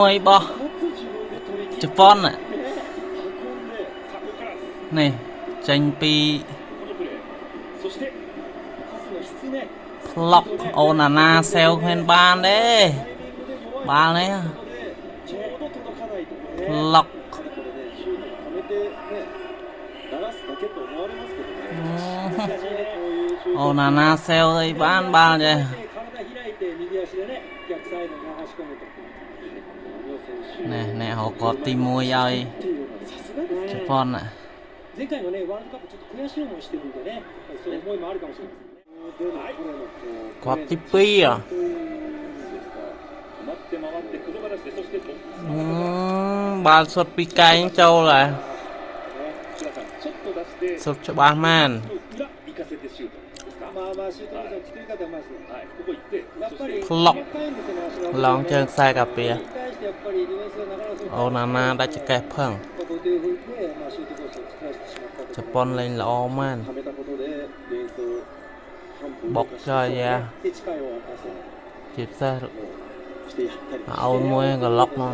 Ôi bò Japan này này tranh pi Lock Onana sell khen ban đấy ban đấy Lock Onana sell đây ban ban vậy nè nè họ có tìm mua rồi Japan này có tipi à bàn sốt pika những châu là sốt cho ba man Lock lòng chân sai cà phê Onana đã chạy kẹp phẳng Japan lên là man bọc cho ra chịp ra áo môi còn lóc mà